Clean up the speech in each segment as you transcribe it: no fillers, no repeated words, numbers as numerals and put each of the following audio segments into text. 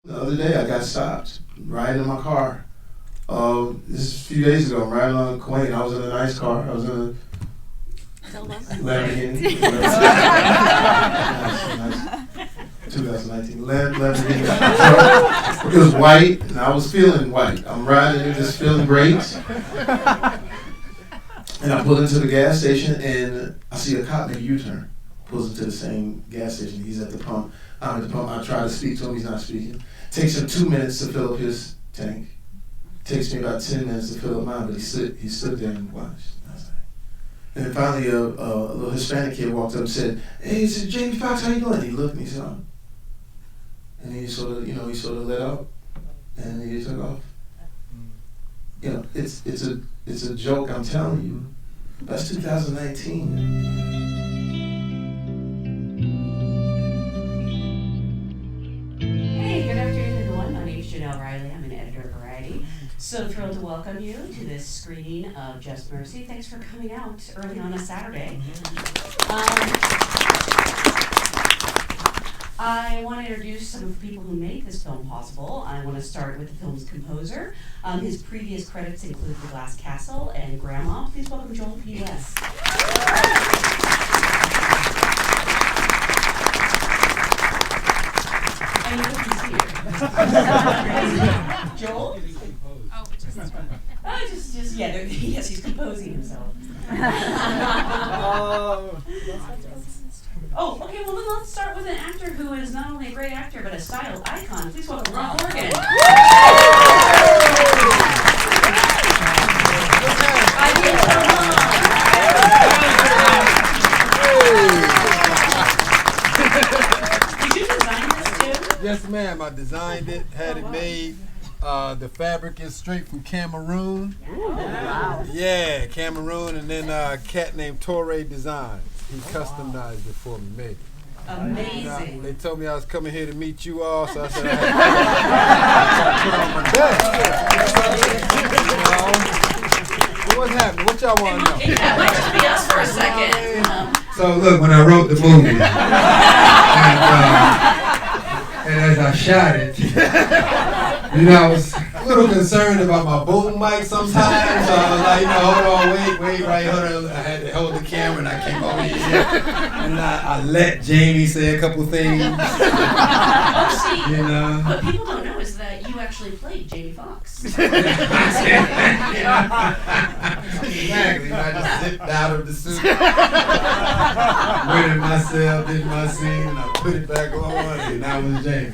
The other day I got stopped riding in my car. This is a few days ago. I'm riding on Quain. I was in a nice car. I was in a Lamborghini. Nice. 2019 Lamborghini truck. It was white, and I was feeling white. I'm riding it, just feeling great. And I pull into the gas station, and I see a cop make a U-turn. Pulls into the same gas station. He's at the pump. I'm at the pump. I try to speak to him. He's not speaking. Takes him 2 minutes to fill up his tank. Takes me about 10 minutes to fill up mine, but he stood there and watched. And then finally, a little Hispanic kid walked up and said, "Hey, it's Jamie Foxx. How you doing?" He looked and he said, "Oh." And he sort of let out, and he took off. It's a joke. I'm telling you. That's 2019. Hey, good afternoon, everyone. My name is Jenelle Riley. I'm an editor of Variety. So thrilled to welcome you to this screening of Just Mercy. Thanks for coming out early on a Saturday. I want to introduce some of the people who made this film possible. I want to start with the film's composer. His previous credits include The Glass Castle and Grandma. Please welcome Joel P. West. I know he's here. Joel? Yes, he's composing himself. Oh, okay, well then let's start with an actor who is not only a great actor, but a style icon. Please welcome Rob Morgan. Did you design this too? Yes, ma'am, I designed it, had it made. The fabric is straight from Cameroon. Wow. Yeah, Cameroon, and then a cat named Torre Designs. He customized it for me, made it. Amazing. They told me I was coming here to meet you all, so I said I had to put on my best. What's happening? What y'all want to know? That might just be us for a second. So look, when I wrote the movie, and as I shot it, I was a little concerned about my boom mic sometimes. So I was like, hold on, wait, right, hold on. I had to hold the camera and I came over here. And I let Jamie say a couple things. Oh, see, what people don't know is that you actually played Jamie Foxx. Exactly. I just zipped out of the suit, went in myself, did my scene, and I put it back on, and that was Jamie.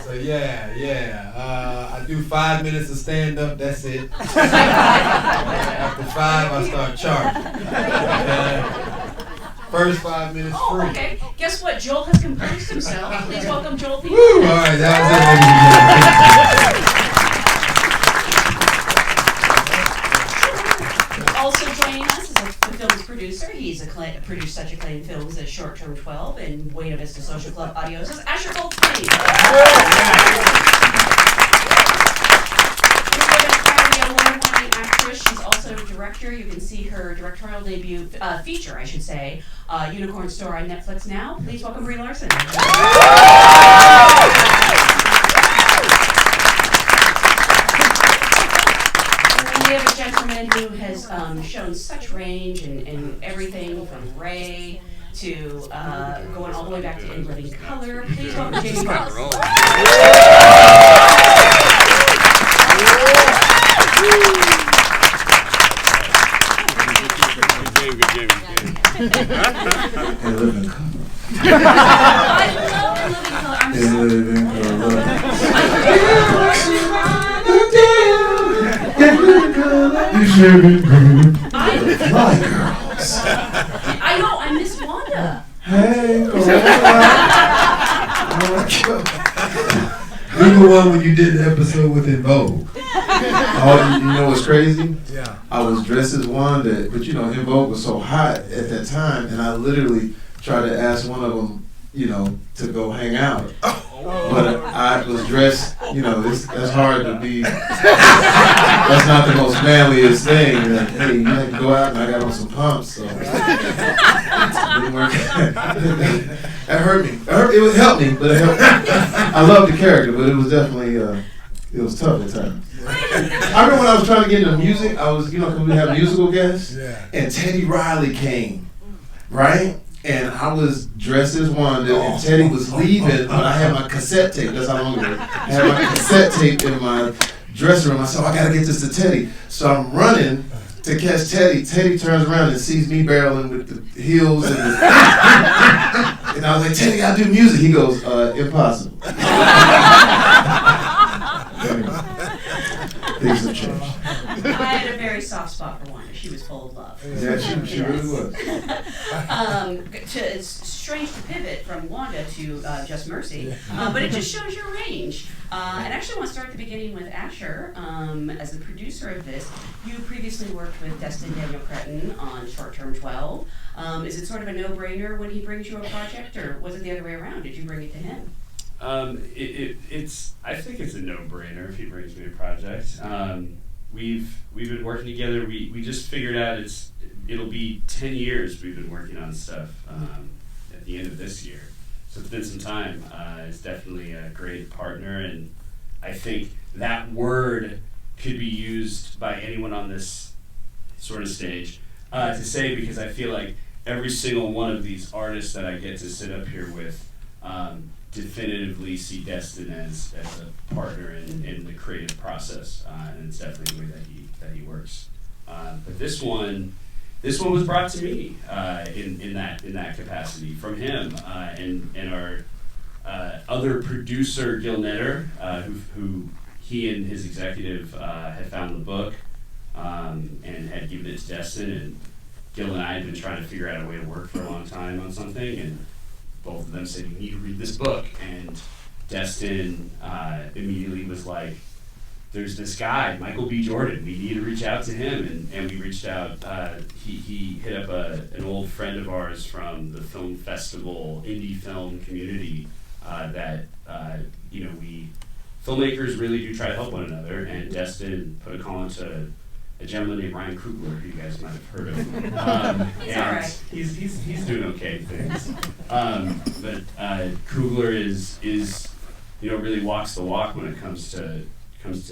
So I do 5 minutes of stand-up, that's it. After 5, I start charging. First 5 minutes free. Oh, okay. Guess what? Joel has composed himself. Please welcome Joel P. Woo! All right, that was it. Also joining us is the film's producer. He's produced such acclaimed films as Short Term 12 and Buena Vista Social Club Adios. Is Asher Goldstein. She's also a director. You can see her directorial debut, feature, I should say, Unicorn Store on Netflix now. Please welcome Brie Larson. We have a gentleman who has shown such range in everything from Ray to going all the way back to In Living Color. Please welcome Jamie Foxx. In Living Color. I love In Living Color. You sure been good. Fly girls. I know, I miss Wanda. Hey, You the one when you did the episode with In Vogue. Oh, you know what's crazy? Yeah. I was dressed as Wanda, but In Vogue was so hot at that time, and I literally tried to ask one of them, to go hang out. But I was dressed, that's hard to be. That's not the most manliest thing. Like, hey, you have to go out, and I got on some pumps, so. Didn't work. That hurt me. It helped me, but it helped. I loved the character, but it was definitely it was tough at times. I remember when I was trying to get into music, I was, because we have musical guests, and Teddy Riley came, right? And I was dressed as Wanda, and Teddy was leaving, but I had my cassette tape. That's how long ago. I had my cassette tape in my dressing room. I said, I gotta get this to Teddy. So I'm running to catch Teddy. Teddy turns around and sees me barreling with the heels and and I was like, Teddy, I do music. He goes, impossible. Things have changed. I had a very soft spot for Wanda. She was full of love. Yeah, she really was. It's strange to pivot from Wanda to Just Mercy, but it just shows your range. And actually, I want to start at the beginning with Asher. As the producer of this, you previously worked with Destin Daniel Cretton on Short Term 12. Is it sort of a no-brainer when he brings you a project, or was it the other way around? Did you bring it to him? It's. I think it's a no-brainer if he brings me a project. We've been working together. We just figured out it'll be 10 years we've been working on stuff at the end of this year. So it's been some time. It's definitely a great partner, and I think that word could be used by anyone on this sort of stage to say, because I feel like every single one of these artists that I get to sit up here with definitively see Destin as a partner in the creative process, and it's definitely the way that he works. But this one was brought to me in that capacity from him and our other producer Gil Netter, who he and his executive had found the book and had given it to Destin, and Gil and I had been trying to figure out a way to work for a long time on something, and both of them said, you need to read this book. And Destin immediately was like, there's this guy, Michael B. Jordan, we need to reach out to him. And we reached out. He hit up an old friend of ours from the film festival, indie film community, that we filmmakers really do try to help one another. And Destin put a call into a gentleman named Ryan Coogler, who you guys might have heard of. He's all right. He's doing okay things. But Coogler is really walks the walk when it comes to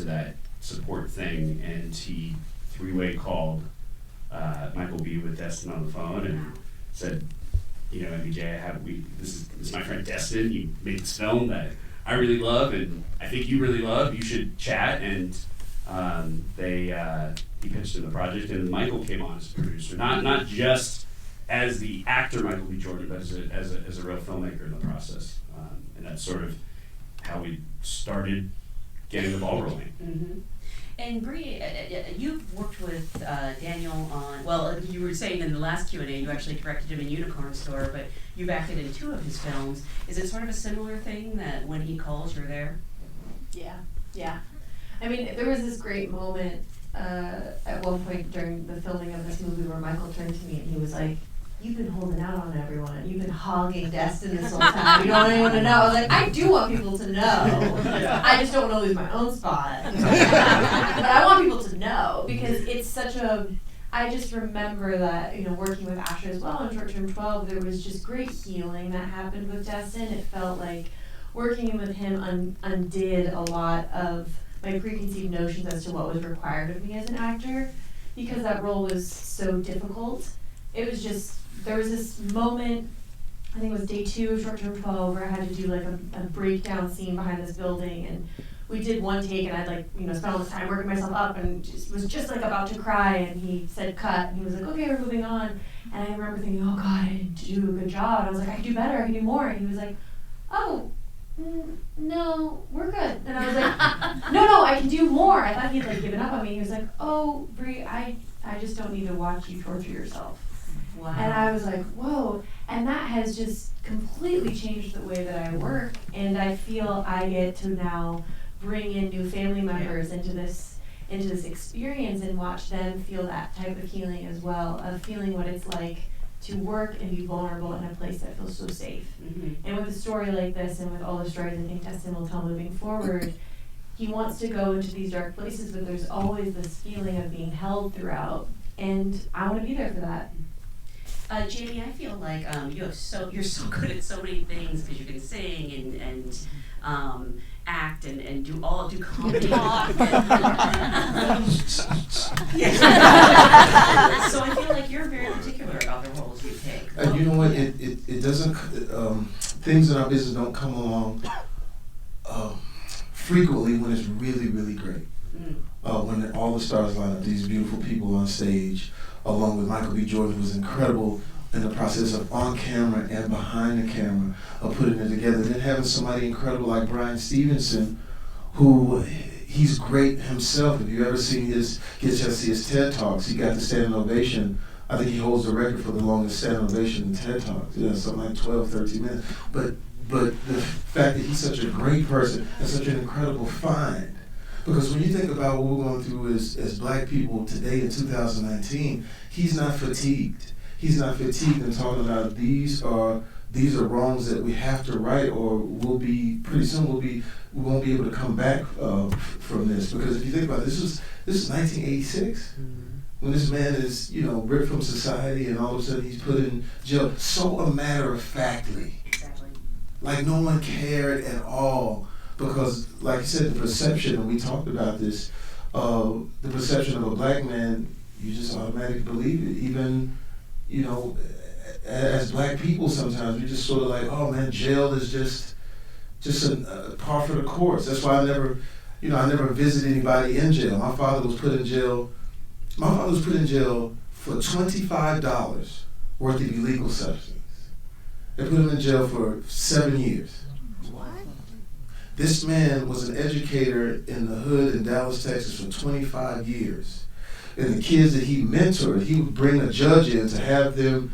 that support thing, and he three-way Michael B. with Destin on the phone and said, MBJ, this is my friend Destin. You made this film that I really love, and I think you really love. You should chat. And he pitched in the project, and Michael came on as a producer, not just as the actor Michael B. Jordan, but as a real filmmaker in the process. And that's sort of how we started getting the ball rolling. Mm-hmm. And Brie, you've worked with Daniel on, well, you were saying in the last Q&A you actually directed him in Unicorn Store, but you've acted in 2 of his films. Is it sort of a similar thing that when he calls, you're there? Yeah. I mean, there was this great moment at one point during the filming of this movie where Michael turned to me and he was like, you've been holding out on everyone. You've been hogging Destin this whole time. You don't want anyone to know. I was like, I do want people to know. I just don't want to lose my own spot. But I want people to know because it's such a... I just remember that, working with Asher as well on Short Term 12, there was just great healing that happened with Destin. It felt like working with him undid a lot of my preconceived notions as to what was required of me as an actor, because that role was so difficult. It was just, there was this moment, I think it was day 2 of Short Term 12, where I had to do like a breakdown scene behind this building, and we did one take, and I'd spent all this time working myself up, and was just like about to cry, and he said cut, and he was like, okay, we're moving on. And I remember thinking, oh God, I didn't do a good job. And I was like, I can do better, I can do more. And he was like, oh, no, we're good. And I was like, no, I can do more. I thought he'd given up on me. He was like, oh, Brie, I just don't need to watch you torture yourself. Wow. And I was like, whoa. And that has just completely changed the way that I work. And I feel I get to now bring in new family members into this experience and watch them feel that type of healing as well, of feeling what it's like to work and be vulnerable in a place that feels so safe. Mm-hmm. And with a story like this, and with all the stories I think Destin will tell moving forward, he wants to go into these dark places, but there's always this feeling of being held throughout, and I want to be there for that. Jamie, I feel like you're so good at so many things because you can sing and act and do comedy. Yeah. So I feel like you're very particular about the roles you pick. You know what? It doesn't. Things in our business don't come along frequently when it's really, really great. When all the stars line up, these beautiful people on stage, along with Michael B. Jordan, who was incredible in the process of on camera and behind the camera of putting it together. Then having somebody incredible like Brian Stevenson, who he's great himself. If you ever seen get a chance to see his TED Talks, he got the standing ovation. I think he holds the record for the longest standing ovation in TED Talks. Something like 12, 13 minutes. But the fact that he's such a great person and such an incredible find. Because when you think about what we're going through as black people today in 2019, he's not fatigued. He's not fatigued in talking about these are wrongs that we have to right, or pretty soon we won't be able to come back from this. Because if you think about it, this is 1986 when this man is ripped from society and all of a sudden he's put in jail so matter-of-factly. Exactly. Like no one cared at all. Because, like you said, the perception, and we talked about this, the perception of a black man, you just automatically believe it. Even, as black people sometimes, we just sort of like, oh man, jail is just a par for the course. That's why I never visited anybody in jail. My father was put in jail for $25 worth of illegal substance. They put him in jail for 7 years. This man was an educator in the hood in Dallas, Texas for 25 years. And the kids that he mentored, he would bring a judge in to have them,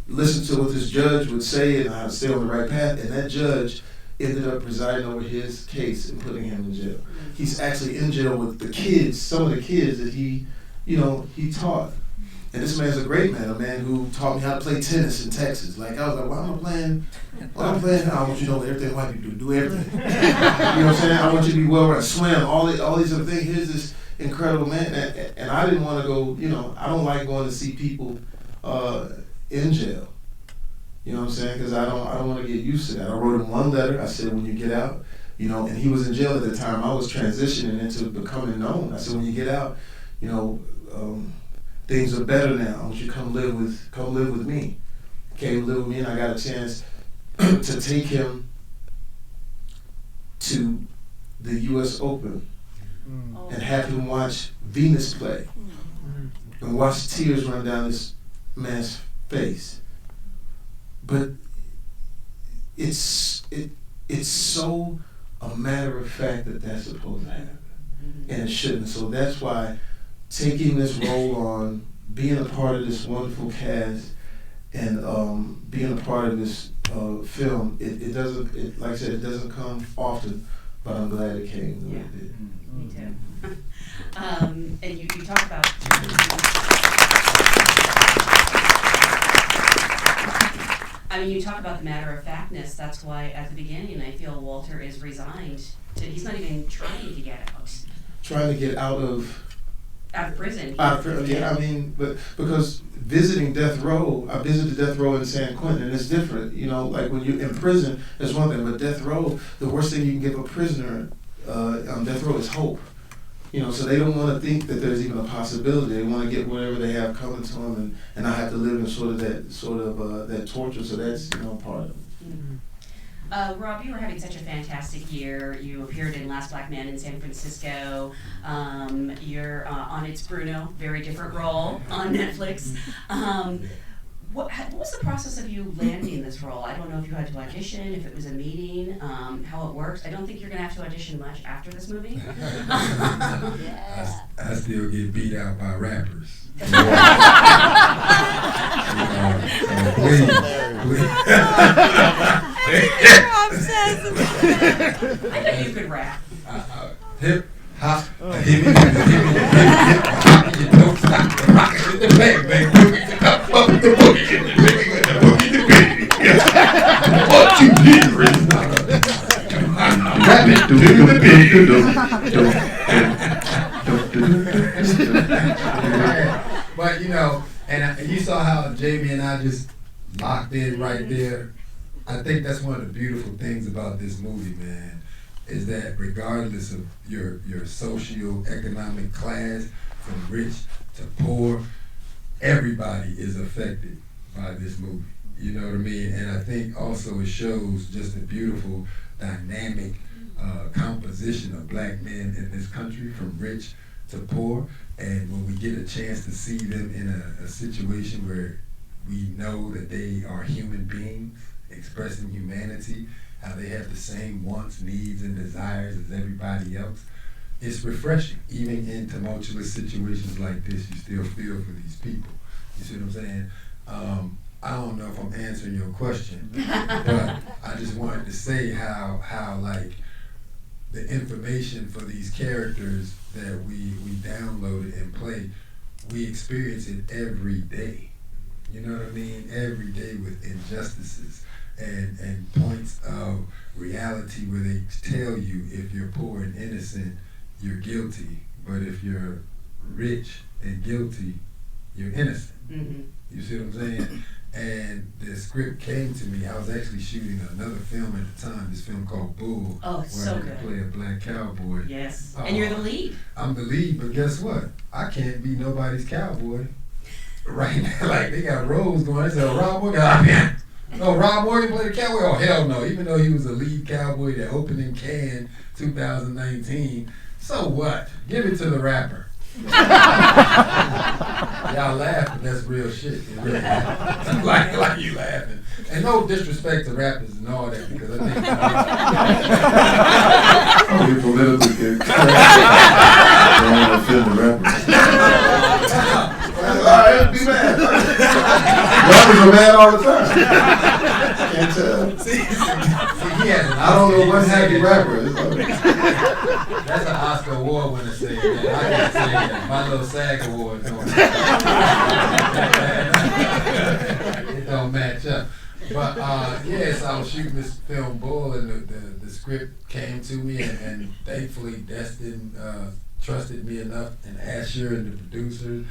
listen to what this judge would say and how to stay on the right path. And that judge ended up presiding over his case and putting him in jail. He's actually in jail with the kids, some of the kids that he taught. And this man's a great man, a man who taught me how to play tennis in Texas. Like, I was like, why am I playing? I want you to know everything white people do everything. You know what I'm saying? I want you to be well-rounded, swim, all these other things. Here's this incredible man. And I didn't want to go, I don't like going to see people in jail. You know what I'm saying? Because I don't want to get used to that. I wrote him one letter. I said, when you get out, and he was in jail at the time. I was transitioning into becoming known. I said, when you get out, things are better now. I want you to come live with me. Came live with me, and I got a chance to take him to the U.S. Open and have him watch Venus play and watch tears run down this man's face. But it's so a matter of fact that that's supposed to happen, and it shouldn't. So that's why taking this role on, being a part of this wonderful cast, and being a part of this film, it doesn't, like I said, it doesn't come often, but I'm glad it came the way it did. Me too. And you talk about you talk about the matter-of-factness. That's why at the beginning I feel Walter is resigned. He's not even trying to get out. Trying to get out of prison. But because visiting death row, I visited death row in San Quentin, and it's different. Like when you're in prison, there's one thing, but death row, the worst thing you can give a prisoner on death row is hope. So they don't want to think that there's even a possibility. They want to get whatever they have coming to them, and not have to live in that torture. So that's part of it. Mm-hmm. Rob, you were having such a fantastic year. You appeared in Last Black Man in San Francisco. You're on It's Bruno, very different role on Netflix. What was the process of you landing this role? I don't know if you had to audition, if it was a meeting, how it works. I don't think you're going to have to audition much after this movie. I still get beat out by rappers. I know you could rap. Hip hop, hip hop, you don't stop the rock in the bang bang, up the boogie in the boogie, the boogie the baby. What you hear is I'm rapping to the baby. But And you saw how Jamie and I just locked in right there. I think that's one of the beautiful things about this movie, man, is that regardless of your socio-economic class, from rich to poor, everybody is affected by this movie. You know what I mean? And I think also it shows just a beautiful dynamic composition of black men in this country, from rich to poor. And when we get a chance to see them in a situation where we know that they are human beings expressing humanity, how they have the same wants, needs, and desires as everybody else, it's refreshing. Even in tumultuous situations like this, you still feel for these people. You see what I'm saying? I don't know if I'm answering your question, but I just wanted to say how like the information for these characters that we downloaded and play, we experience it every day. You know what I mean? Every day with injustices and points of reality where they tell you if you're poor and innocent, you're guilty, but if you're rich and guilty, you're innocent. Mm-hmm. You see what I'm saying? And the script came to me. I was actually shooting another film at the time, this film called Bull, Oh, it's where so I good. could play a black cowboy. Yes. And you're the lead. I'm the lead, but guess what? I can't be nobody's cowboy. Right now, like they got roles going. They said, Rob Morgan, no, Rob Morgan played the cowboy? Oh, hell no. Even though he was the lead cowboy that opened in Cannes 2019, so what? Give it to the rapper. Y'all laugh, but that's real shit. It really is. like you laughing. And no disrespect to rappers and all that, because I think You're politically correct. Don't want to offend the rappers. Alright, be mad. Rappers are mad all the time. Can't tell. See, he has I don't know what happy rapper is. That's an Oscar Award winner saying that. I can't say that. My little SAG Award don't. It don't match up. But yes, I was shooting this film Bull, and the script came to me, and thankfully Destin trusted me enough, and Asher and the producers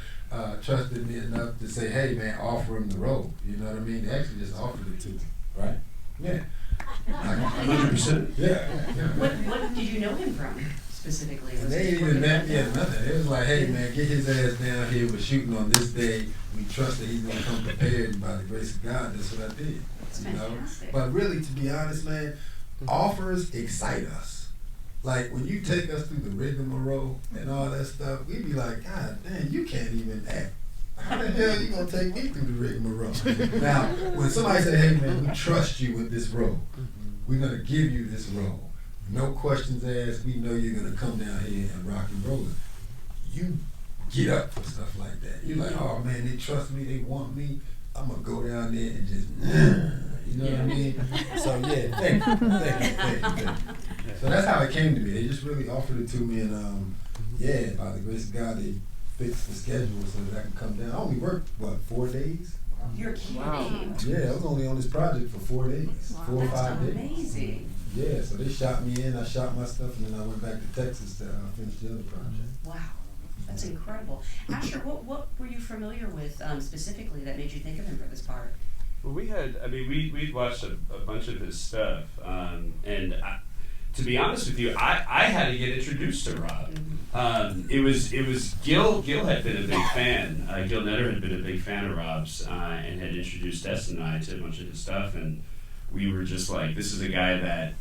trusted me enough to say, hey man, offer him the role. You know what I mean? They actually just offered it to me, right? Yeah. 100%. Yeah. What did you know him from specifically? And Was they it ain't even working met me with or nothing. It was like, hey man, get his ass down here. We're shooting on this day. We trust that he's gonna come prepared, and by the grace of God, that's what I did. That's You know? fantastic. But really, to be honest, man, offers excite us. Like when you take us through the rigmarole and all that stuff, we be like, God damn, you can't even act. How the hell you gonna take me through the rigmarole? Now, when somebody say, hey man, we trust you with this role. We're gonna give you this role. No questions asked. We know you're gonna come down here and rock and roll it. You get up for stuff like that. You're like, oh man, they trust me, they want me. I'm gonna go down there and just, you know what I mean? So yeah, thank you. So that's how it came to me. They just really offered it to me, and yeah, by the grace of God, they fixed the schedule so that I can come down. I only worked 4 days. You're kidding. Yeah, I was only on this project for 4 days, 4 or 5 days. Amazing. Yeah, so they shot me in, I shot my stuff, and then I went back to Texas to finish the other project. Wow. That's incredible. Asher, what were you familiar with specifically that made you think of him for this part? Well, we'd watched a bunch of his stuff, and to be honest with you, I had to get introduced to Rob. It was Gil had been a big fan. Gil Netter had been a big fan of Rob's, and had introduced Destin and I to a bunch of his stuff, and we were just like, this is a guy that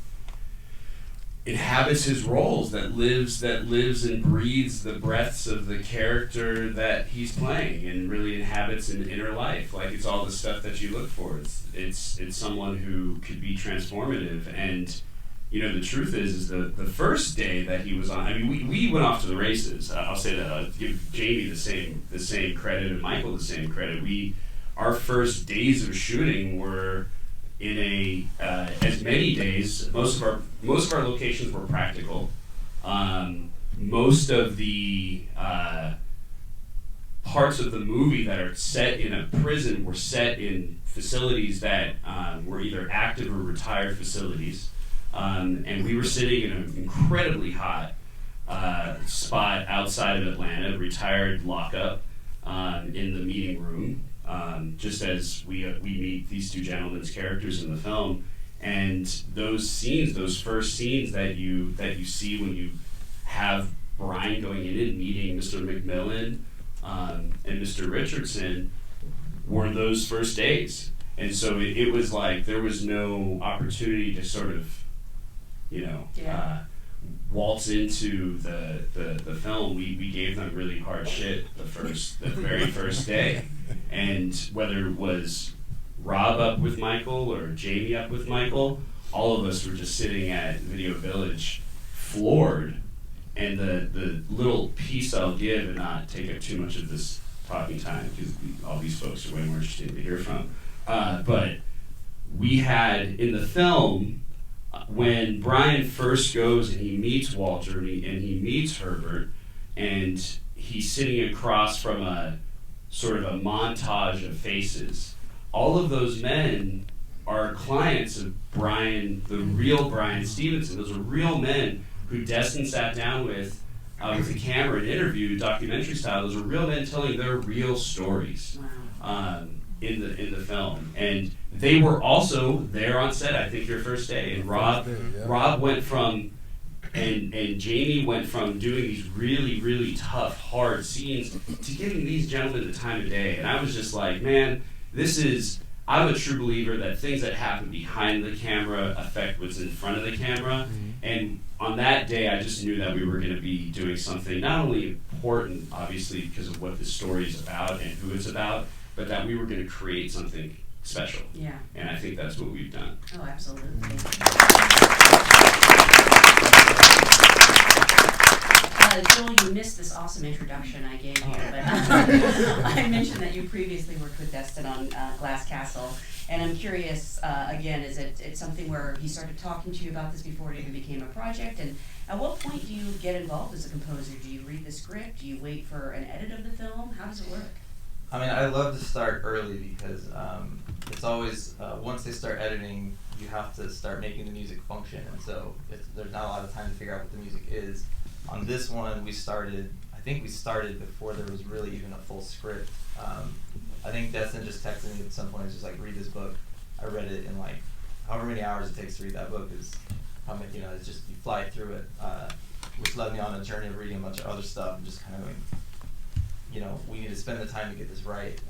inhabits his roles, that lives and breathes the breaths of the character that he's playing, and really inhabits an inner life. Like, it's all the stuff that you look for. It's someone who could be transformative. And you know, the truth is the first day that he was on, I mean, we went off to the races. I'll say that. I'll give Jamie the same credit, and Michael the same credit. Our first days of shooting were in as many days. Most of our locations were practical. Most of the parts of the movie that are set in a prison were set in facilities that were either active or retired facilities. And we were sitting in an incredibly hot spot outside of Atlanta, retired lockup. in the meeting room, just as we meet these two gentlemen's characters in the film. And those scenes, those first scenes that you see when you have Brian going in and meeting Mr. McMillian and Mr. Richardson, were those first days. And so it was like there was no opportunity to sort of, waltz into the film. We gave them really hard shit the very first day. And whether it was Rob up with Michael or Jamie up with Michael, all of us were just sitting at Video Village floored. And the little piece I'll give, and not take up too much of this talking time, because all these folks are way more interesting to hear from. But we had, in the film, when Brian first goes and he meets Walter and he meets Herbert, and he's sitting across from a sort of a montage of faces, all of those men are clients of Brian, the real Brian Stevenson. Those are real men who Destin sat down with the camera and interviewed, documentary style. Those are real men telling their real stories. Wow. In the film, and they were also there on set. I think your first day, and Rob went from, and Jamie went from doing these really, really tough, hard scenes to giving these gentlemen the time of day. And I was just like, man, I'm a true believer that things that happen behind the camera affect what's in front of the camera. And on that day, I just knew that we were going to be doing something not only important, obviously, because of what the story is about and who it's about, but that we were going to create something special. Yeah. And I think that's what we've done. Oh, absolutely. Joel, you missed this awesome introduction I gave you, but I mentioned that you previously worked with Destin on Glass Castle, and I'm curious, again, is it something where he started talking to you about this before it even became a project, and at what point do you get involved as a composer? Do you read the script? Do you wait for an edit of the film? How does it work? I mean, I love to start early because it's always, once they start editing, you have to start making the music function, and so there's not a lot of time to figure out what the music is. On this one, I think we started before there was really even a full script. I think Destin just texted me at some point, just like, read this book. I read it in like, however many hours it takes to read that book is how many, it's just, you fly through it, which led me on a journey of reading a bunch of other stuff and just kind of going, we need to spend the time to get this right.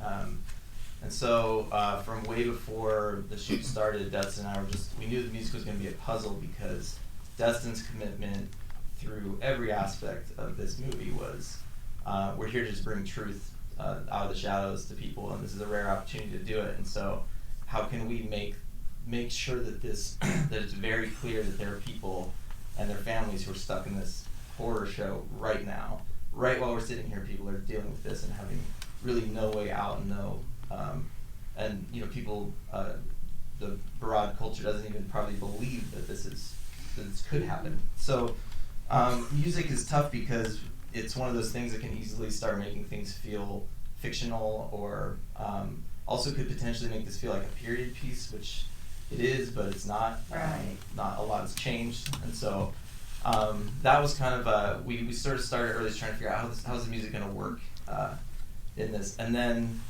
And so from way before the shoot started, Destin and I we knew the music was going to be a puzzle because Destin's commitment through every aspect of this movie was, we're here to just bring truth out of the shadows to people, and this is a rare opportunity to do it. And so how can we make sure that that it's very clear that there are people and their families who are stuck in this horror show right now. Right while we're sitting here, people are dealing with this and having really no way out and people, the broad culture doesn't even probably believe that this could happen. So music is tough because it's one of those things that can easily start making things feel fictional, or also could potentially make this feel like a period piece, which it is, but it's not. Right. Not a lot has changed, and so that was kind of we sort of started early trying to figure out how's the music going to work in this, and then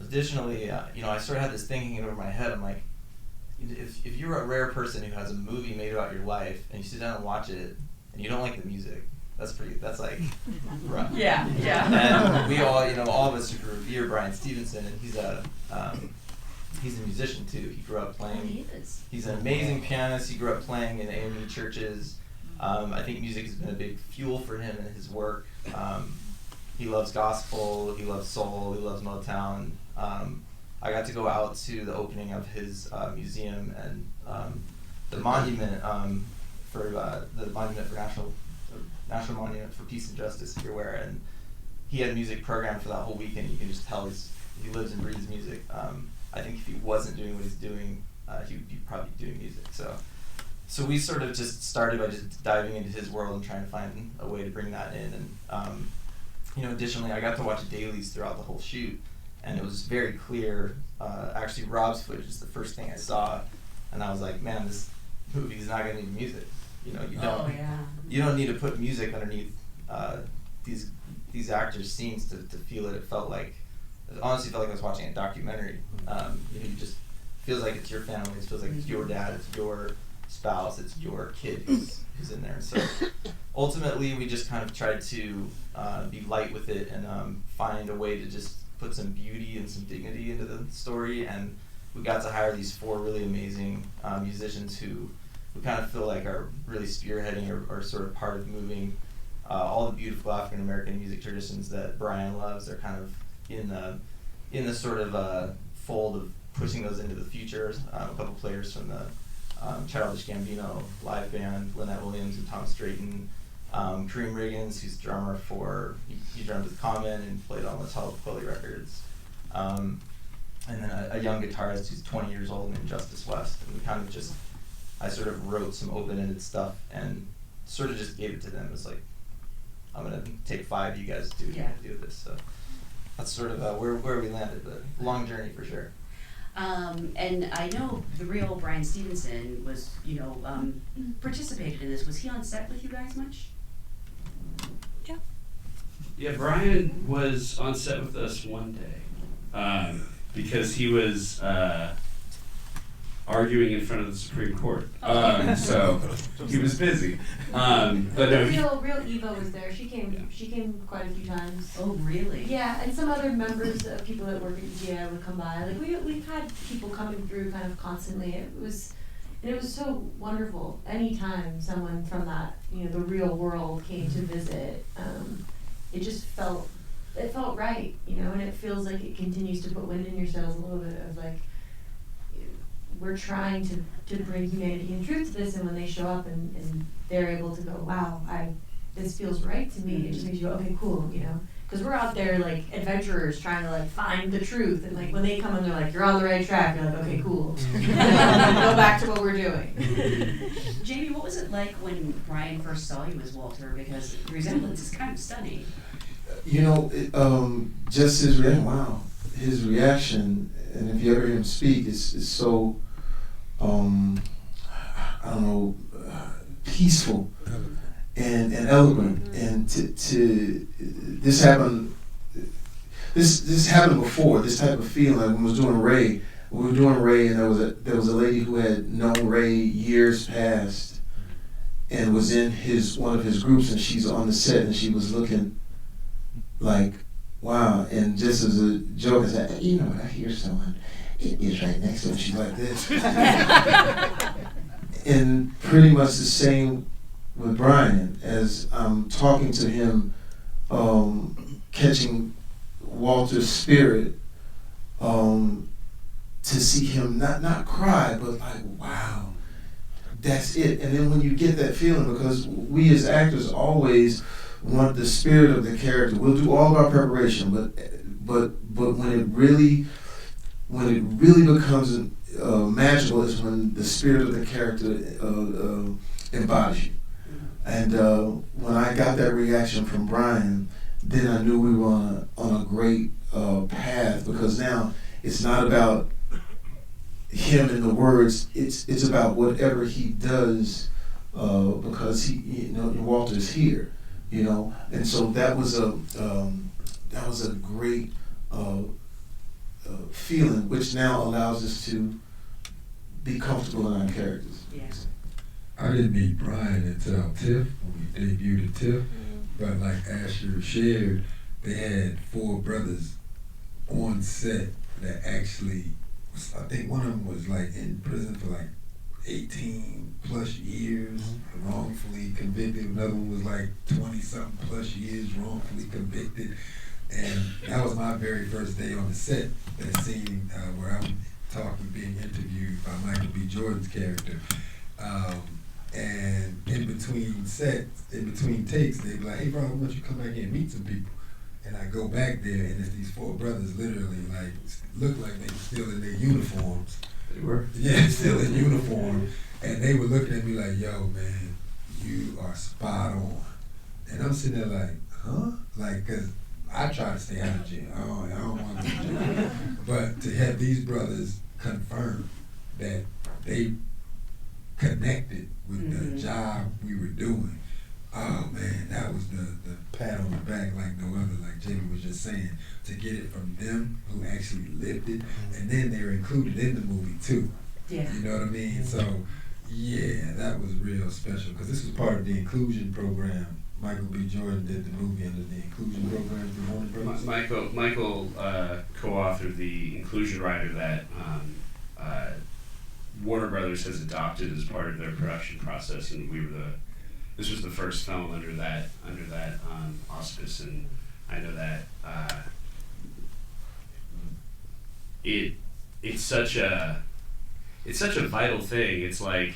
additionally, I sort of had this thing hanging over my head. I'm like, if you're a rare person who has a movie made about your life and you sit down and watch it and you don't like the music, that's like rough. Yeah. And we all, all of us who revere Brian Stevenson, and he's a musician too. He grew up playing. Oh, he is. He's an amazing pianist. He grew up playing in AME churches. I think music has been a big fuel for him in his work. He loves gospel. He loves soul. He loves Motown. I got to go out to the opening of his museum and the monument for the monument for National Monument for Peace and Justice everywhere, and he had music programmed for that whole weekend. You can just tell he lives and breathes music. I think if he wasn't doing what he's doing, he would be probably doing music. So we sort of just started by just diving into his world and trying to find a way to bring that in. And additionally, I got to watch dailies throughout the whole shoot, and it was very clear. Actually, Rob's footage is the first thing I saw, and I was like, man, this movie is not going to need music. You don't need to put music underneath these these actors' scenes to feel it. It honestly felt like I was watching a documentary. You just feels like it's your family. It feels like it's your dad. It's your spouse. It's your kid who's in there. So ultimately, we just kind of tried to be light with it and find a way to just put some beauty and some dignity into the story. And we got to hire these 4 really amazing musicians who we kind of feel like are really spearheading or sort of part of moving all the beautiful African American music traditions that Brian loves. They're kind of in the sort of fold of pushing those into the future. A couple players from the Childish Gambino live band, Lynette Williams and Thomas Drayton. Kareem Riggins, who's drummer he drummed with Common and played on the Untitled Chapter records. And then a young guitarist who's 20 years old named Justice West. And we kind of I sort of wrote some open-ended stuff and sort of just gave it to them. It was like, I'm going to take 5, you guys do what you're going to do with this. So that's sort of where we landed, but long journey for sure. And I know the real Brian Stevenson was, participated in this. Was he on set with you guys much? Yeah, Brian was on set with us one day because he was arguing in front of the Supreme Court. So he was busy. But no, Real Eva was there. She came quite a few times. Oh, really? Yeah, and some other members of people that work at EGA would come by. Like we've had people coming through kind of constantly. It was so wonderful. Anytime someone from that, the real world came to visit, it just felt right, and it feels like it continues to put wind in your sails a little bit of like, we're trying to bring humanity and truth to this, and when they show up and they're able to go, wow, this feels right to me, it just makes you go, okay, cool, because we're out there like adventurers trying to like find the truth, and like when they come and they're like, you're on the right track, you're like, okay, cool. Go back to what we're doing. Jamie, what was it like when Brian first saw you as Walter? Because the resemblance is kind of stunning. Just his reaction, wow. His reaction, and if you ever hear him speak, is so, peaceful and eloquent. And to this happened before, this type of feeling, like when we were doing Ray, and there was a lady who had known Ray years past and was in one of his groups, and she's on the set, and she was looking like, wow, and just as a joke, I said, I hear someone, it is right next to her, and she's like this. And pretty much the same with Brian, as I'm talking to him, catching Walter's spirit, to see him not cry, but like, wow, that's it. And then when you get that feeling, because we as actors always want the spirit of the character. We'll do all of our preparation, but when it really becomes magical is when the spirit of the character embodies you. And when I got that reaction from Brian, then I knew we were on a great path, because now it's not about him and the words. It's about whatever he does, because Walter's here. And so that was a great feeling, which now allows us to be comfortable in our characters. Yes. I didn't meet Brian until TIFF, when we debuted at TIFF, but like Asher shared, they had 4 brothers on set that actually, I think one of them was like in prison for like 18 plus years, wrongfully convicted. Another one was like 20 something plus years, wrongfully convicted. And that was my very first day on the set, that scene where I'm being interviewed by Michael B. Jordan's character. And in between takes, they'd be like, hey bro, why don't you come back here and meet some people? And I go back there, and it's these 4 brothers literally like look like they were still in their uniforms. They were? Yeah, still in uniform. And they were looking at me like, yo, man, you are spot on. And I'm sitting there like, huh? Like, because I try to stay out of jail. I don't want to do jail. But to have these brothers confirm that they connected with the job we were doing, Oh man, that was the pat on the back like no other, like Jamie was just saying, to get it from them who actually lived it, and then they were included in the movie too. Yeah. You know what I mean? So yeah, that was real special because this was part of the inclusion program. Michael B. Jordan did the movie under the inclusion program through Warner Brothers. Michael co-authored the inclusion rider that Warner Brothers has adopted as part of their production process, and this was the first film under that auspice, and I know that it's such a vital thing. It's like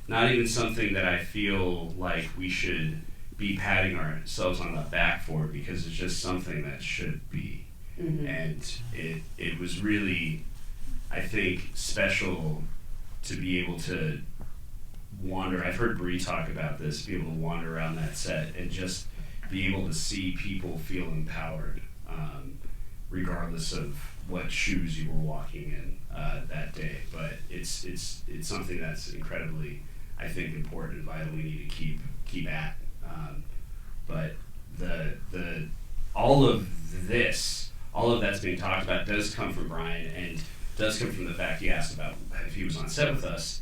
not even something that I feel like we should be patting ourselves on the back for, because it's just something that should be. Mm-hmm. And it was really, I think, special to be able to wander. I've heard Brie talk about this, be able to wander around that set and just be able to see people feel empowered, regardless of what shoes you were walking in that day. But it's something that's incredibly, I think, important and vital. We need to keep at. But all of that's being talked about does come from Brian, and does come from the fact he asked about if he was on set with us.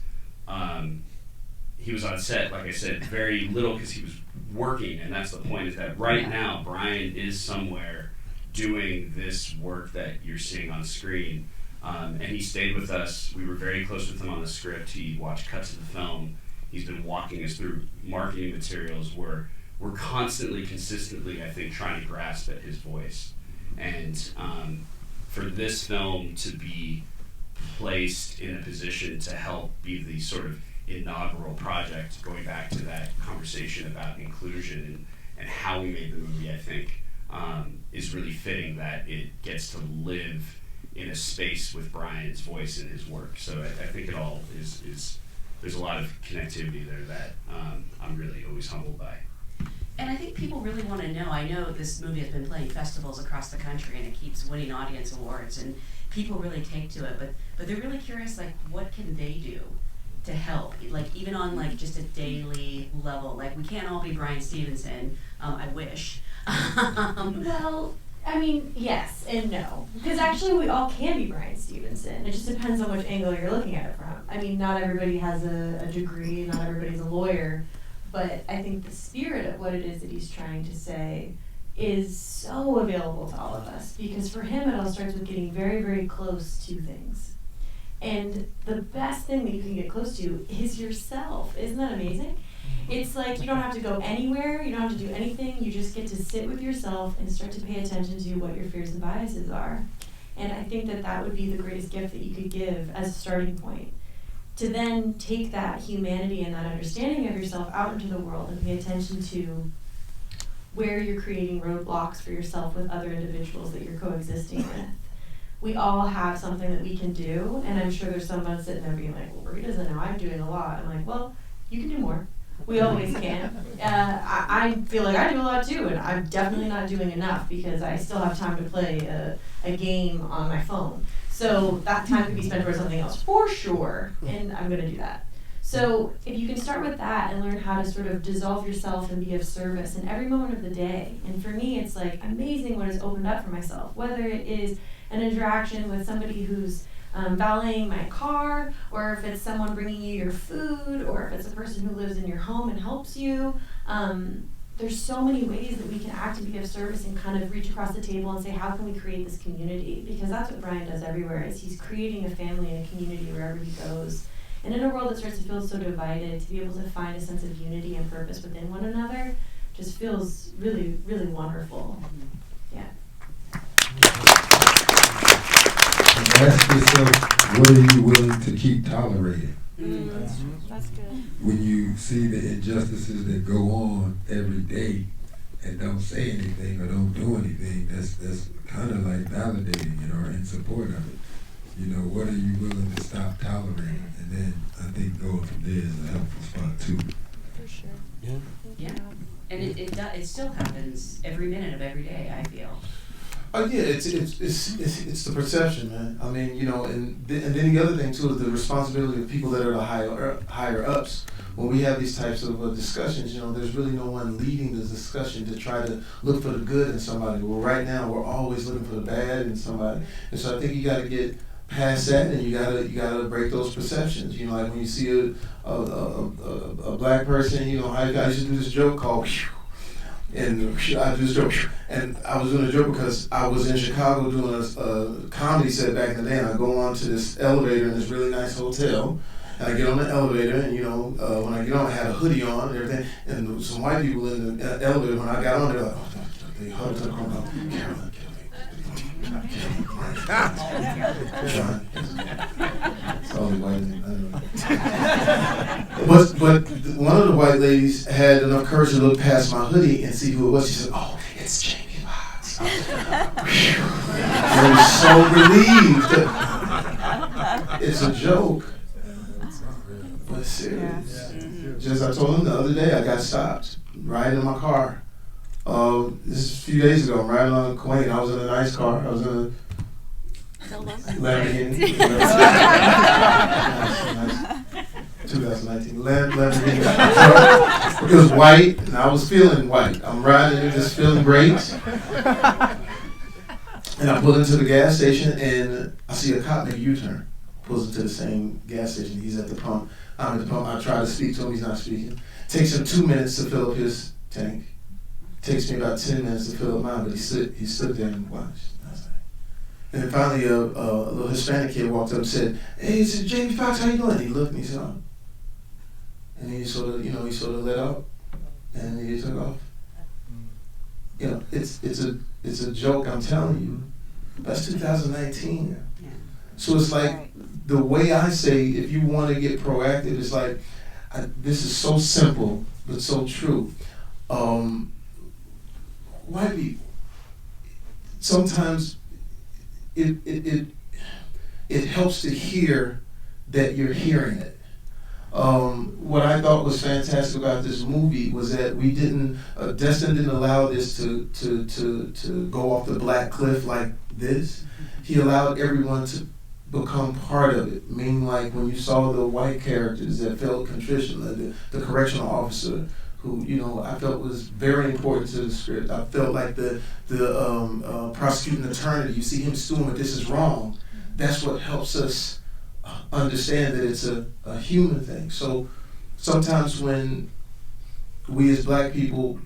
He was on set, like I said, very little because he was working, and that's the point, is that right now Brian is somewhere doing this work that you're seeing on screen, and he stayed with us. We were very close with him on the script. He watched cuts of the film. He's been walking us through marketing materials. We're constantly, consistently, I think, trying to grasp at his voice. And for this film to be placed in a position to help be the sort of inaugural project, going back to that conversation about inclusion and how we made the movie, I think, is really fitting that it gets to live in a space with Brian's voice and his work. So I think it all is there's a lot of connectivity there that I'm really always humbled by. And I think people really want to know. I know this movie has been playing festivals across the country, and it keeps winning audience awards, and people really take to it. But they're really curious, like, what can they do to help? Like, even on like just a daily level. Like, we can't all be Brian Stevenson. I wish. Well, I mean, yes and no. Because actually we all can be Brian Stevenson. It just depends on which angle you're looking at it from. I mean, not everybody has a degree, not everybody's a lawyer, but I think the spirit of what it is that he's trying to say is so available to all of us. Because for him, it all starts with getting very, very close to things. And the best thing that you can get close to is yourself. Isn't that amazing? It's like you don't have to go anywhere, you don't have to do anything, you just get to sit with yourself and start to pay attention to what your fears and biases are. And I think that that would be the greatest gift that you could give as a starting point. To then take that humanity and that understanding of yourself out into the world and pay attention to where you're creating roadblocks for yourself with other individuals that you're coexisting with. We all have something that we can do, and I'm sure there's someone sitting there being like, well, Brie doesn't know, I'm doing a lot. I'm like, well, you can do more. We always can. I feel like I do a lot too, and I'm definitely not doing enough because I still have time to play a game on my phone. So that time could be spent for something else, for sure, and I'm going to do that. So if you can start with that and learn how to sort of dissolve yourself and be of service in every moment of the day. And for me, it's like amazing what has opened up for myself, whether it is an interaction with somebody who's valeting my car, or if it's someone bringing you your food, or if it's a person who lives in your home and helps you. There's so many ways that we can act and be of service and kind of reach across the table and say, how can we create this community? Because that's what Brian does everywhere, is he's creating a family and a community wherever he goes. And in a world that starts to feel so divided, to be able to find a sense of unity and purpose within one another just feels really, really wonderful. Yeah. Ask yourself, what are you willing to keep tolerating? That's good. When you see the injustices that go on every day and don't say anything or don't do anything, that's kind of like validating it or in support of it. You know, what are you willing to stop tolerating? And then I think going from there is a helpful spot too. For sure. Yeah. And it still happens every minute of every day, I feel. Oh yeah, it's the perception, man. I mean, you know, and then the other thing too is the responsibility of people that are the higher ups. When we have these types of discussions, you know, there's really no one leading the discussion to try to look for the good in somebody. Well, right now we're always looking for the bad in somebody, and so I think you got to get past that, and you gotta break those perceptions. You know, like when you see a black person, you know, I used to do this joke called. And I do this joke, and I was doing a joke because I was in Chicago doing a comedy set back in the day, and I go on to this elevator in this really nice hotel, and I get on the elevator, and you know, when I get on, I had a hoodie on and everything, and some white people in the elevator, when I got on, they're like, oh, they hugged to the corner, Carolyn, John. It's all the white thing, I don't know. But one of the white ladies had enough courage to look past my hoodie and see who it was. She said, "Oh, it's Jamie Foxx." I was so relieved. It's a joke, but it's serious. Just I told him the other day, I got stopped riding in my car. This is a few days ago. I'm riding on Quain. I was in a nice car. I was in a Lamborghini. 2019 Lamborghini. It was white, and I was feeling white. I'm riding it, just feeling great. And I pull into the gas station, and I see a cop make a U-turn. Pulls into the same gas station. He's at the pump. I'm at the pump. I try to speak to him. He's not speaking. Takes him 2 minutes to fill up his tank. Takes me about 10 minutes to fill up mine, but he stood there and watched. And then finally, a little Hispanic kid walked up and said, "Hey, it's Jamie Foxx, how you doing?" And he looked and he said, "Oh." And he sort of let out, and he took off. You know, it's a joke. I'm telling you, that's 2019. Yeah. So it's like the way I say, if you want to get proactive, it's like this is so simple but so true. White people, sometimes it helps to hear that you're hearing it. What I thought was fantastic about this movie was that we didn't, Destin didn't allow this to go off the black cliff like this. He allowed everyone to become part of it. Meaning, like when you saw the white characters that felt contrition, the correctional officer, who, you know, I felt was very important to the script. I felt like the prosecuting attorney, you see him stewing, but this is wrong. That's what helps us understand that it's a human thing. So sometimes when we as black people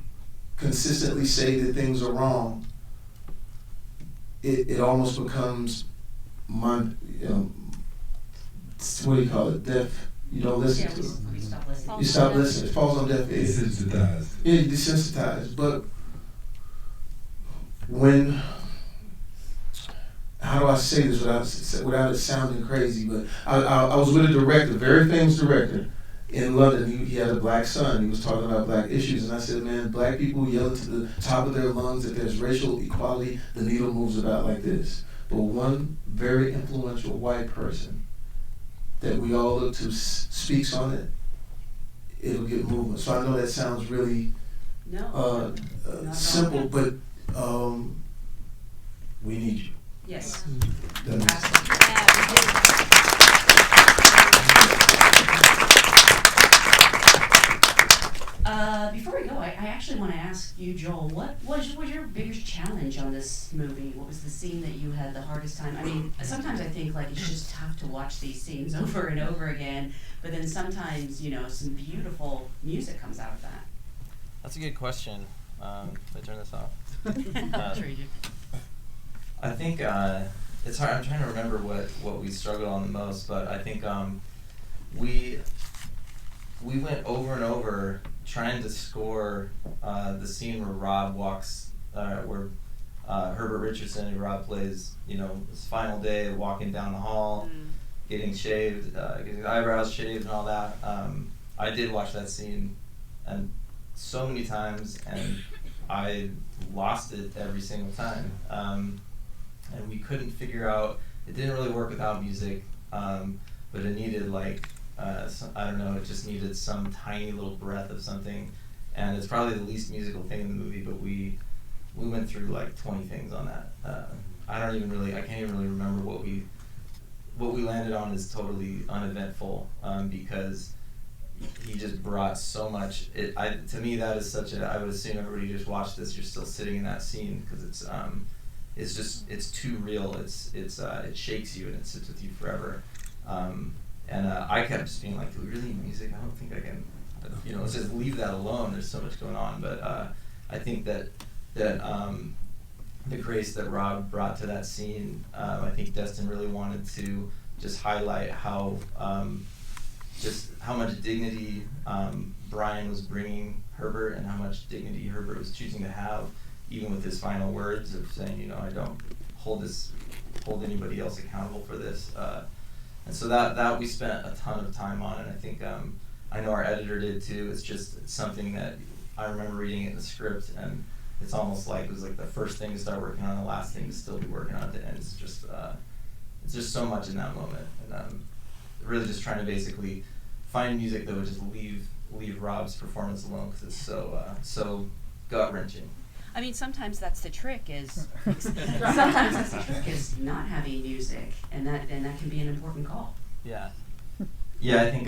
consistently say that things are wrong, it almost becomes, what do you call it, deaf. You don't listen to it. We stop listening. You stop listening. It falls on deaf ears. Desensitized. Yeah, desensitized. But when, how do I say this without it sounding crazy? But I was with a director, very famous director in London. He had a black son. He was talking about black issues, and I said, man, black people yelling to the top of their lungs that there's racial equality. The needle moves about like this. But one very influential white person that we all look to speaks on it, it'll get movement. So I know that sounds really simple, but we need you. Yes. Before we go, I actually want to ask you, Joel, what was your biggest challenge on this movie? What was the scene that you had the hardest time? I mean, sometimes I think like it's just tough to watch these scenes over and over again, but then sometimes, you know, some beautiful music comes out of that. That's a good question. Let me turn this off. I think it's hard. I'm trying to remember what we struggled on the most, but I think we went over and over trying to score the scene where Rob walks, where Herbert Richardson and Rob plays, you know, his final day walking down the hall, getting shaved, getting his eyebrows shaved and all that. I did watch that scene and so many times, and I lost it every single time. And we couldn't figure out, it didn't really work without music, but it needed like, I don't know, it just needed some tiny little breath of something. And it's probably the least musical thing in the movie, but we we went through like 20 things on that. I can't even really remember what we landed on is totally uneventful, because he just brought so much. To me, that is such a. I would assume everybody just watched this. You're still sitting in that scene because it's too real. It shakes you and it sits with you forever. I kept just being like, do we really need music? I don't think I can. Let's just leave that alone. There's so much going on. But I think that the grace that Rob brought to that scene, I think Destin really wanted to just highlight how much dignity Brian was bringing Herbert, and how much dignity Herbert was choosing to have, even with his final words of saying, I don't hold anybody else accountable for this. And so that we spent a ton of time on, and I think I know our editor did too. It's something that I remember reading it in the script, and it's almost like it was like the first thing to start working on, the last thing to still be working on at the end. It's just so much in that moment, and really just trying to basically find music that would just leave Rob's performance alone, because it's so gut wrenching. I mean, sometimes that's the trick is not having music, and that can be an important call. Yeah. Yeah, I think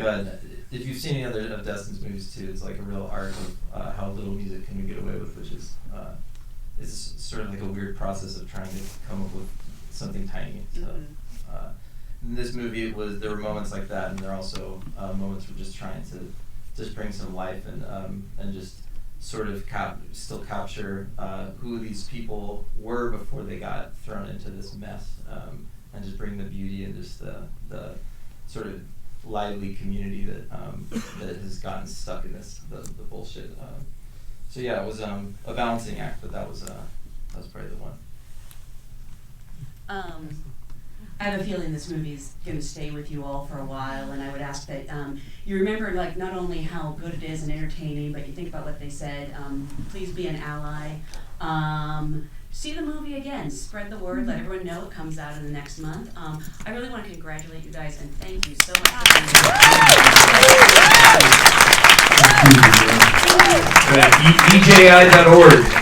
if you've seen any other of Destin's movies too, it's like a real art of how little music can we get away with, which is sort of like a weird process of trying to come up with something tiny. So, in this movie, there were moments like that, and there are also moments where just trying to just bring some life and just sort of still capture who these people were before they got thrown into this mess, and just bring the beauty and just the sort of lively community that has gotten stuck in the bullshit. So yeah, it was a balancing act, but that was probably the one. I have a feeling this movie's going to stay with you all for a while, and I would ask that you remember, like, not only how good it is and entertaining, but you think about what they said. Please be an ally. See the movie again. Spread the word. Let everyone know it comes out in the next month. I really want to congratulate you guys and thank you so much for being here. EJI.org.